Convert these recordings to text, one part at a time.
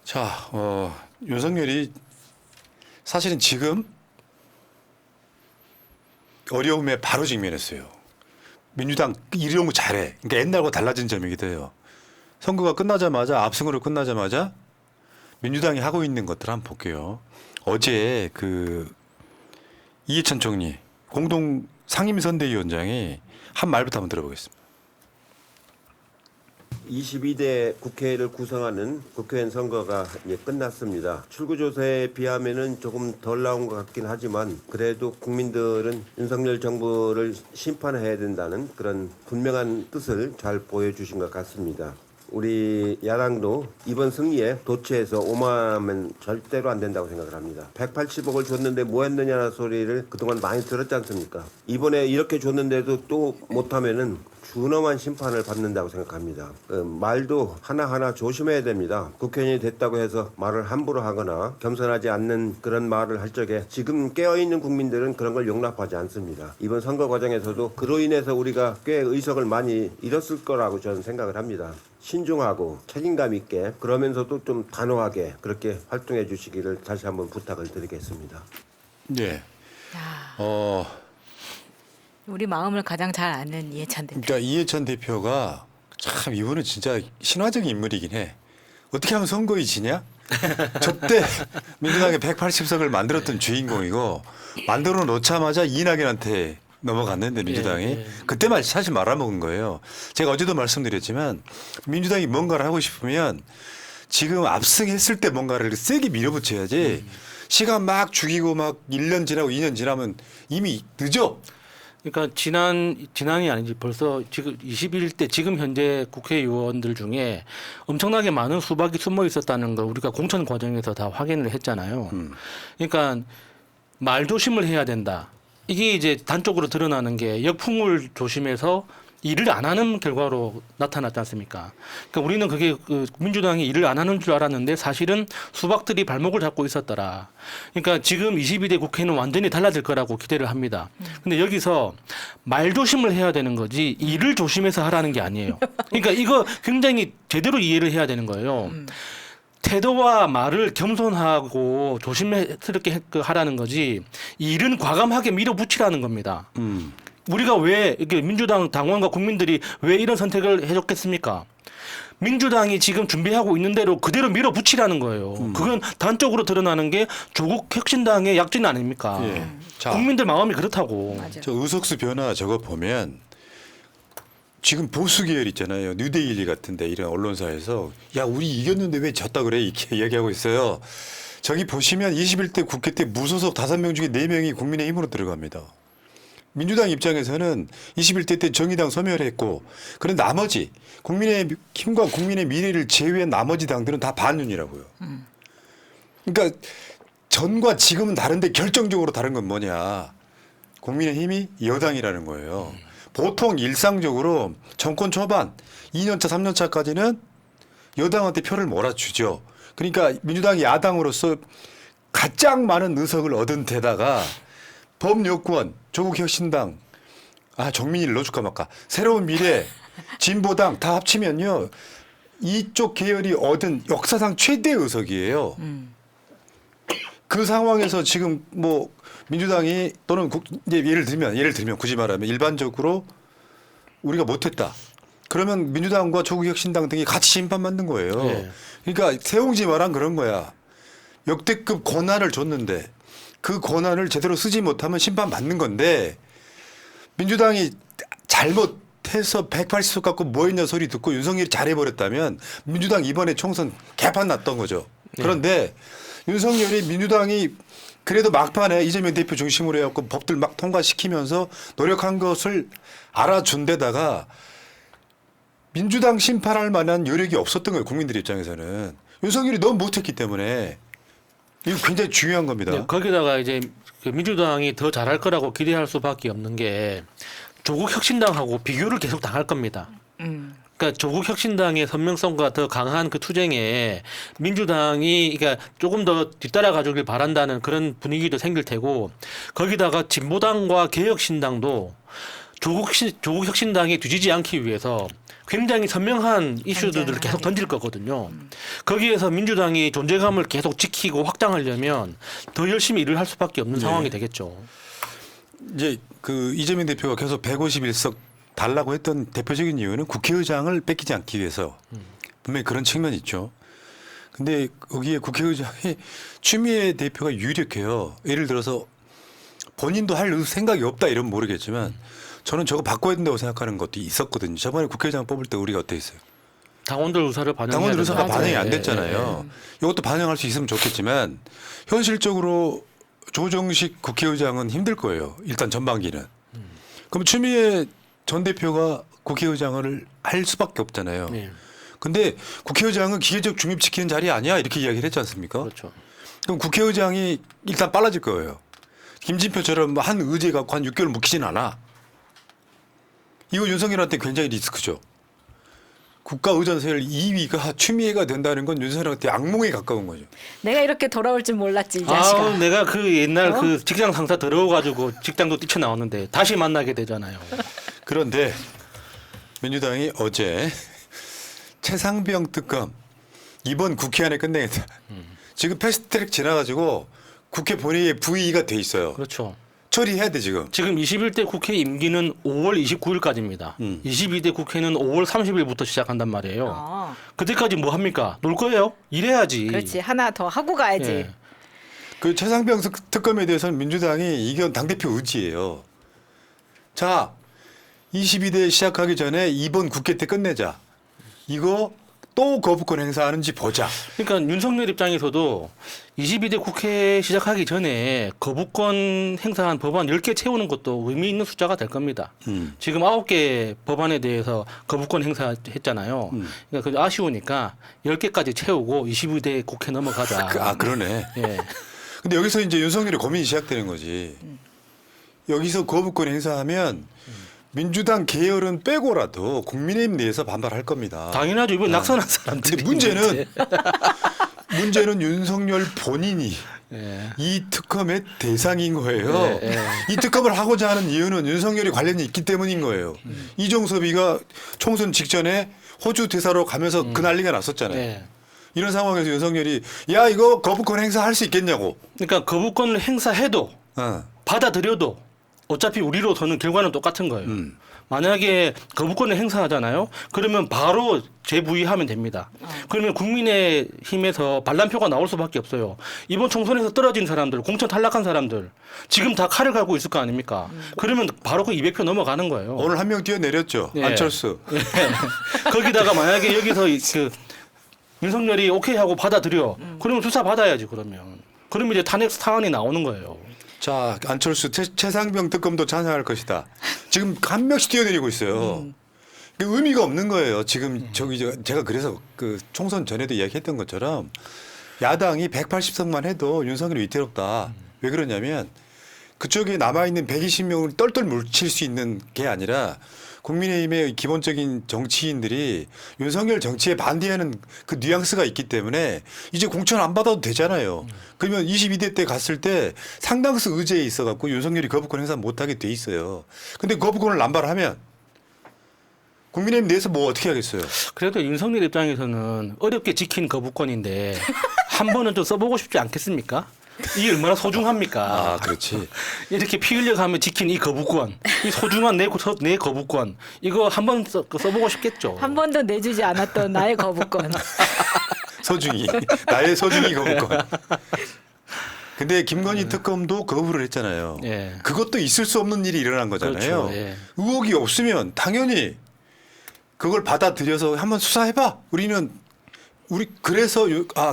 자, 윤석열이 사실은 지금 어려움에 바로 직면했어요. 민주당 이런 거 잘해. 그러니까 옛날과 달라진 점이기도 해요. 선거가 끝나자마자 압승으로 끝나자마자 민주당이 하고 있는 것들 한번 볼게요. 어제 그 이해찬 총리 공동 상임선대위원장이 한 말부터 한번 들어보겠습니다. 22대 국회를 구성하는 국회의원 선거가 이제 끝났습니다. 출구조사에 비하면은 조금 덜 나온 것 같긴 하지만 그래도 국민들은 윤석열 정부를 심판해야 된다는 그런 분명한 뜻을 잘 보여주신 것 같습니다. 우리 야당도 이번 승리에 도처에서 오만하면 절대로 안 된다고 생각을 합니다. 180억을 줬는데 뭐 했느냐는 소리를 그동안 많이 들었지 않습니까? 이번에 이렇게 줬는데도 또 못하면은 준엄한 심판을 받는다고 생각합니다. 말도 하나하나 조심해야 됩니다. 국회의원이 됐다고 해서 말을 함부로 하거나 겸손하지 않는 그런 말을 할 적에 지금 깨어있는 국민들은 그런 걸 용납하지 않습니다. 이번 선거 과정에서도 그로 인해서 우리가 꽤 의석을 많이 잃었을 거라고 저는 생각을 합니다. 신중하고 책임감 있게 그러면서도 좀 단호하게 그렇게 활동해 주시기를 다시 한번 부탁을 드리겠습니다. 네. 야, 우리 마음을 가장 잘 아는 이해찬 대표. 그러니까 이해찬 대표가 참 이분은 진짜 신화적인 인물이긴 해. 어떻게 하면 선거에 지냐? 저때 민주당이 180석을 만들었던 주인공이고 만들어 놓자마자 이낙연한테 넘어갔는데 민주당이 그때만 사실 말아먹은 거예요. 제가 어제도 말씀드렸지만 민주당이 뭔가를 하고 싶으면 지금 압승했을 때 뭔가를 세게 밀어붙여야지 시간 막 죽이고 막 1년 지나고 2년 지나면 이미 늦어. 그러니까 지난이 아니지 벌써 지금 21대 지금 현재 국회의원들 중에 엄청나게 많은 수박이 숨어 있었다는 걸 우리가 공천 과정에서 다 확인을 했잖아요. 그러니까 말 조심을 해야 된다. 이게 이제 단적으로 드러나는 게 역풍을 조심해서 일을 안 하는 결과로 나타났지 않습니까? 그러니까 우리는 그게 민주당이 일을 안 하는 줄 알았는데 사실은 수박들이 발목을 잡고 있었더라. 그러니까 지금 22대 국회는 완전히 달라질 거라고 기대를 합니다. 근데 여기서 말 조심을 해야 되는 거지 일을 조심해서 하라는 게 아니에요. 그러니까 이거 굉장히 제대로 이해를 해야 되는 거예요. 태도와 말을 겸손하고 조심스럽게 하라는 거지 일은 과감하게 밀어붙이라는 겁니다. 우리가 왜 이렇게 민주당 당원과 국민들이 왜 이런 선택을 해줬겠습니까? 민주당이 지금 준비하고 있는 대로 그대로 밀어붙이라는 거예요. 그건 단적으로 드러나는 게 조국 혁신당의 약진 아닙니까? 예. 자, 국민들 마음이 그렇다고. 맞아요. 저 의석수 변화 저거 보면 지금 보수 계열 있잖아요. 뉴데일리 같은데 이런 언론사에서 야 우리 이겼는데 왜 졌다 그래 이렇게 이야기하고 있어요. 저기 보시면 21대 국회 때 무소속 5명 중에 4명이 국민의힘으로 들어갑니다. 민주당 입장에서는 21대 때 정의당 소멸했고 그런 나머지 국민의힘과 국민의 미래를 제외한 나머지 당들은 다 반윤이라고요. 그러니까 전과 지금은 다른데 결정적으로 다른 건 뭐냐. 국민의힘이 여당이라는 거예요. 보통 일상적으로 정권 초반 2년차 3년차까지는 여당한테 표를 몰아주죠. 그러니까 민주당이 야당으로서 가장 많은 의석을 얻은 데다가 범여권, 조국혁신당, 정민이를 넣어줄까 말까, 새로운 미래, 진보당 다 합치면요. 이쪽 계열이 얻은 역사상 최대 의석이에요. 그 상황에서 지금 뭐 민주당이 또는 이제 예를 들면 굳이 말하면 일반적으로 우리가 못했다. 그러면 민주당과 조국혁신당 등이 같이 심판받는 거예요. 네. 그러니까 세웅지 말한 그런 거야. 역대급 권한을 줬는데 그 권한을 제대로 쓰지 못하면 심판받는 건데 민주당이 잘못해서 180석 갖고 뭐 했냐 소리 듣고 윤석열이 잘해버렸다면 민주당 이번에 총선 개판 났던 거죠. 그런데 윤석열이 민주당이 그래도 막판에 이재명 대표 중심으로 해갖고 법들 막 통과시키면서 노력한 것을 알아준 데다가 민주당 심판할 만한 여력이 없었던 거예요. 국민들 입장에서는. 윤석열이 너무 못했기 때문에 이거 굉장히 중요한 겁니다. 네, 거기다가 이제 그 민주당이 더 잘할 거라고 기대할 수밖에 없는 게 조국 혁신당하고 비교를 계속 당할 겁니다. 그러니까 조국 혁신당의 선명성과 더 강한 그 투쟁에 민주당이 그러니까 조금 더 뒤따라가 주길 바란다는 그런 분위기도 생길 테고 거기다가 진보당과 개혁신당도 조국 혁신당이 뒤지지 않기 위해서 굉장히 선명한 이슈들을 계속 던질 거거든요. 거기에서 민주당이 존재감을 계속 지키고 확장하려면 더 열심히 일을 할 수밖에 없는 상황이 되겠죠. 이제 그 이재명 대표가 계속 151석 달라고 했던 대표적인 이유는 국회의장을 뺏기지 않기 위해서 분명히 그런 측면이 있죠. 근데 거기에 국회의장이 추미애 대표가 유력해요. 예를 들어서 본인도 할 생각이 없다 이러면 모르겠지만 저는 저거 바꿔야 된다고 생각하는 것도 있었거든요. 저번에 국회의장 뽑을 때 우리가 어떻게 했어요? 당원들 의사를 반영해야 당원들 의사가 된다. 반영이 예, 안 됐잖아요. 이것도 반영할 수 있으면 좋겠지만 현실적으로 조정식 국회의장은 힘들 거예요. 일단 전반기는. 그럼 추미애 전 대표가 국회의장을 할 수밖에 없잖아요. 예. 근데 국회의장은 기계적 중립시키는 자리 아니야 이렇게 이야기를 했지 않습니까? 그렇죠. 그럼 국회의장이 일단 빨라질 거예요. 김진표처럼 한 의제 갖고 한 6개월 묵히진 않아. 이거 윤석열한테 굉장히 리스크죠. 국가의전서열 2위가 추미애가 된다는 건 윤석열한테 악몽에 가까운 거죠. 내가 이렇게 돌아올 줄 몰랐지 이 자식아. 아, 내가 그 옛날 어? 그 직장 상사 들어가지고 직장도 뛰쳐나왔는데 다시 만나게 되잖아요. 그런데 민주당이 어제 최상병 특검 이번 국회 안에 끝내겠다. 지금 패스트트랙 지나가지고 국회 본회의에 부의가 돼 있어요. 그렇죠. 처리해야 돼 지금. 지금 21대 국회 임기는 5월 29일까지입니다. 22대 국회는 5월 30일부터 시작한단 말이에요. 어, 그때까지 뭐 합니까? 놀 거예요? 일해야지. 그렇지 하나 더 하고 가야지. 예. 그 최상병 특검에 대해서는 민주당이 이건 당대표 의지예요. 자, 22대 시작하기 전에 이번 국회 때 끝내자. 이거 또 거부권 행사하는지 보자. 그러니까 윤석열 입장에서도 22대 국회 시작하기 전에 거부권 행사한 법안 10개 채우는 것도 의미 있는 숫자가 될 겁니다. 지금 9개 법안에 대해서 거부권 행사했잖아요. 그러니까 그 아쉬우니까 10개까지 채우고 22대 국회 넘어가자. 그러네. 예. 근데 여기서 이제 윤석열의 고민이 시작되는 거지. 여기서 거부권 행사하면 민주당 계열은 빼고라도 국민의힘 내에서 반발할 겁니다. 당연하죠. 이번 낙선한 사람들이. 근데 문제는 윤석열 본인이 예. 이 특검의 대상인 거예요. 예, 예. 이 특검을 하고자 하는 이유는 윤석열이 관련이 있기 때문인 거예요. 이종섭이가 총선 직전에 호주 대사로 가면서 그 난리가 났었잖아요. 예. 이런 상황에서 윤석열이 야 이거 거부권 행사할 수 있겠냐고. 그러니까 거부권을 행사해도 어. 받아들여도 어차피 우리로서는 결과는 똑같은 거예요. 만약에 거부권을 행사하잖아요. 그러면 바로 재부의하면 됩니다. 그러면 국민의힘에서 반란표가 나올 수밖에 없어요. 이번 총선에서 떨어진 사람들, 공천 탈락한 사람들 지금 다 칼을 갈고 있을 거 아닙니까? 그러면 바로 그 200표 넘어가는 거예요. 오늘 한 명 뛰어내렸죠. 예. 안철수. 예. 거기다가 만약에 여기서 그 윤석열이 오케이 하고 받아들여. 그러면 수사 받아야지 그러면. 그러면 이제 탄핵 사안이 나오는 거예요. 자, 안철수 최상병 특검도 찬성할 것이다. 지금 한 명씩 뛰어내리고 있어요. 의미가 없는 거예요. 지금 제가 그래서 그 총선 전에도 이야기했던 것처럼 야당이 180석만 해도 윤석열이 위태롭다. 왜 그러냐면 그쪽에 남아있는 120명을 똘똘 뭉칠 수 있는 게 아니라 국민의힘의 기본적인 정치인들이 윤석열 정치에 반대하는 그 뉘앙스가 있기 때문에 이제 공천 안 받아도 되잖아요. 그러면 22대 때 갔을 때 상당수 의제에 있어 갖고 윤석열이 거부권 행사 못하게 돼 있어요. 근데 거부권을 남발하면 국민의힘 내에서 뭐 어떻게 하겠어요? 그래도 윤석열 입장에서는 어렵게 지킨 거부권인데 한 번은 좀 써보고 싶지 않겠습니까? 이게 얼마나 소중합니까? 아, 그렇지. 이렇게 피 흘려가며 지킨 이 거부권, 이 소중한 내 거부권, 이거 한 번 써보고 싶겠죠. 한 번도 내주지 않았던 나의 거부권. 소중히. 나의 소중히 거부권. 근데 김건희 특검도 거부를 했잖아요. 예. 그것도 있을 수 없는 일이 일어난 거잖아요. 그렇죠. 예. 의혹이 없으면 당연히 그걸 받아들여서 한번 수사해봐. 그래서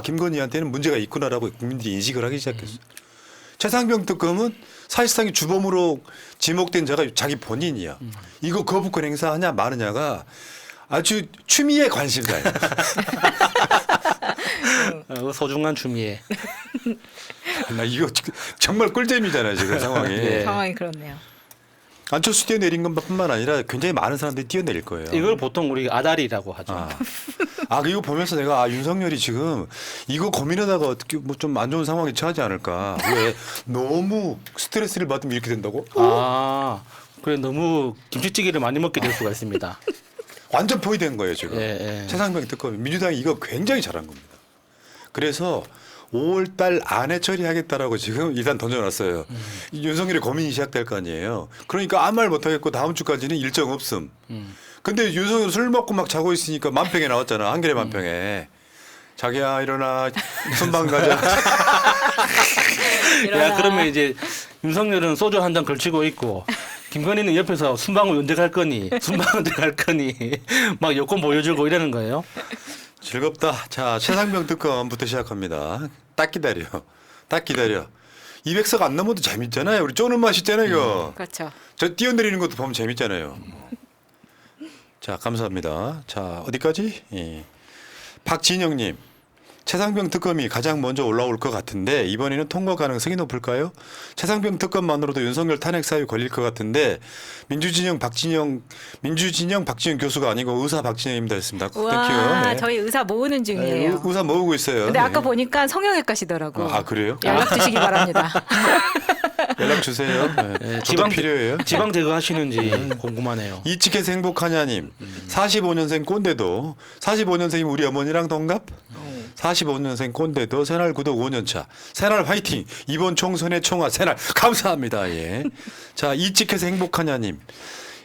김건희한테는 문제가 있구나라고 국민들이 인식을 하기 시작했어요. 최상병 특검은 사실상의 주범으로 지목된 자가 자기 본인이야. 이거 거부권 행사하냐 마느냐가 아주 추미애 관심사예요. 소중한 추미애. 나 이거 정말 꿀잼이잖아요 지금 상황이. 네. 상황이 그렇네요. 안철수 뛰어내린 것뿐만 아니라 굉장히 많은 사람들이 뛰어내릴 거예요. 이걸 보통 우리 아다리라고 하죠. 이거 보면서 내가 윤석열이 지금 이거 고민하다가 어떻게 뭐 좀 안 좋은 상황에 처하지 않을까. 왜 너무 스트레스를 받으면 이렇게 된다고? 그래 너무 김치찌개를 많이 먹게 될 수가 있습니다. 완전 포위된 거예요 지금. 예. 최상병 특검 민주당이 이거 굉장히 잘한 겁니다. 그래서 5월달 안에 처리하겠다라고 지금 일단 던져놨어요. 윤석열의 고민이 시작될 거 아니에요. 그러니까 아무 말 못하겠고 다음 주까지는 일정 없음. 근데 윤석열 술 먹고 막 자고 있으니까 만평에 나왔잖아. 한겨레 만평에. 자기야 일어나 순방 가자. 야 그러면 이제 윤석열은 소주 한 잔 걸치고 있고 김건희는 옆에서 순방을 언제 갈 거니 순방 언제 갈 거니 막 여권 보여주고 이러는 거예요. 즐겁다. 자 최상병 특검부터 시작합니다. 딱 기다려. 딱 기다려. 200석 안 넘어도 재밌잖아요. 우리 쪼는 맛 있잖아요. 이거. 그렇죠. 저 뛰어내리는 것도 보면 재밌잖아요. 자 감사합니다. 자 어디까지? 예. 박진영님. 최상병 특검이 가장 먼저 올라올 것 같은데 이번에는 통과 가능성이 높을까요? 최상병 특검만으로도 윤석열 탄핵 사유 걸릴 것 같은데 민주진영 박진영 교수가 아니고 의사 박진영입니다 했습니다. 우와, 땡큐. 네. 저희 의사 모으는 중이에요. 의사 모으고 있어요. 근데 네. 아까 보니까 성형외과시더라고. 아 그래요? 연락 주시기 바랍니다. 연락 주세요. 네. 저도 필요해요. 지방 제거하시는지 궁금하네요. 이치께서 행복하냐님 45년생 꼰대도 45년생이 우리 어머니랑 동갑? 45년생 꼰대도 새날 구독 5년차 새날 화이팅 이번 총선의 총아 새날 감사합니다. 예. 자 이치께서 행복하냐님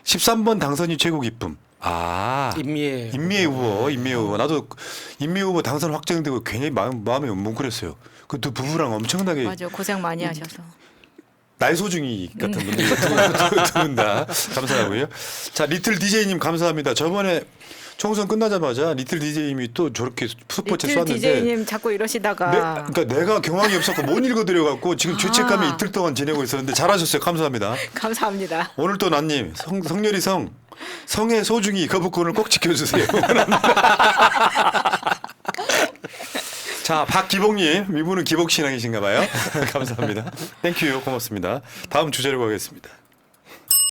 13번 당선이 최고 기쁨. 아 임미애 후보 나도 임미애 후보 당선 확정되고 괜히 마음이 뭉클했어요. 그 두 부부랑 엄청나게 맞아, 고생 많이 하셔서. 날 소중이 같은 분들이 두 분 다 감사하고요. 자 리틀 DJ님 감사합니다. 저번에 총선 끝나자마자 리틀 DJ님이 또 저렇게 스포츠 리틀 쐈는데 DJ님 자꾸 이러시다가 그러니까 내가 경황이 없었고 못 읽어드려갖고 지금 죄책감에 이틀 동안 지내고 있었는데 잘하셨어요. 감사합니다. 감사합니다. 오늘 또 난님 성렬이 성의 소중히 거부권을 꼭 지켜주세요. 자 박기복님 이분은 기복신앙이신가 봐요. 감사합니다. 땡큐 고맙습니다. 다음 주제로 가겠습니다.